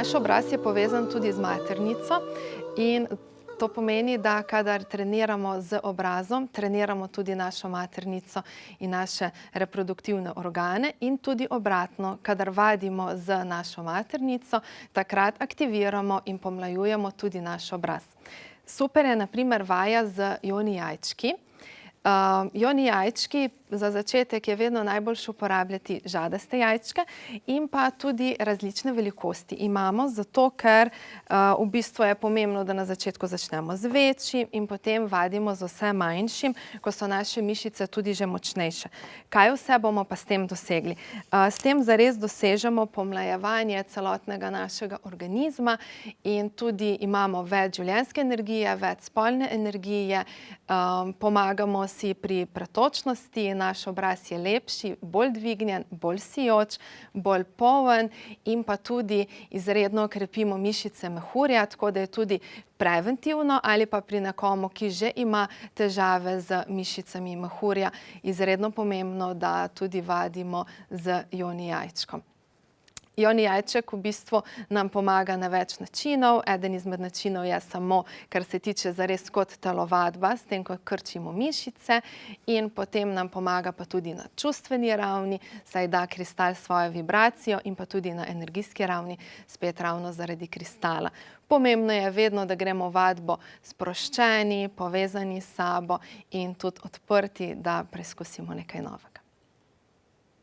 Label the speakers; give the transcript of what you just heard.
Speaker 1: Naš obraz je povezan tudi z maternico in to pomeni, da kadar treniramo z obrazom, treniramo tudi našo maternico in naše reproduktivne organe in tudi obratno, kadar vadimo z našo maternico, takrat aktiviramo in pomlajujemo tudi naš obraz. Super je na primer vaja z joni jajčki. Joni jajčki, za začetek je vedno najboljše uporabljati žadaste jajčke in pa tudi različne velikosti imamo, zato ker v bistvu je pomembno, da na začetku začnemo z večjim in potem vadimo z vse manjšim, ko so naše mišice tudi že močnejše. Kaj vse bomo pa s tem dosegli? S tem zares dosežemo pomlajevanje celotnega našega organizma in tudi imamo več življenjske energije, več spolne energije, pomagamo si pri pretočnosti, naš obraz je lepši, bolj dvignjen, bolj sijoč, bolj poln in pa tudi izredno krepimo mišice mehurja, tako da je tudi preventivno ali pa pri nekomu, ki že ima težave z mišicami mehurja, izredno pomembno, da tudi vadimo z joni jajčkom. Joni jajček v bistvu nam pomaga na več načinov. Eden izmed načinov je samo, kar se tiče zares kot telovadba, s tem, ko krčimo mišice, in potem nam pomaga pa tudi na čustveni ravni, saj da kristal svojo vibracijo, in pa tudi na energijski ravni, spet ravno zaradi kristala. Pomembno je vedno, da gremo v vadbo sproščeni, povezani s sabo in tudi odprti, da preizkusimo nekaj novega.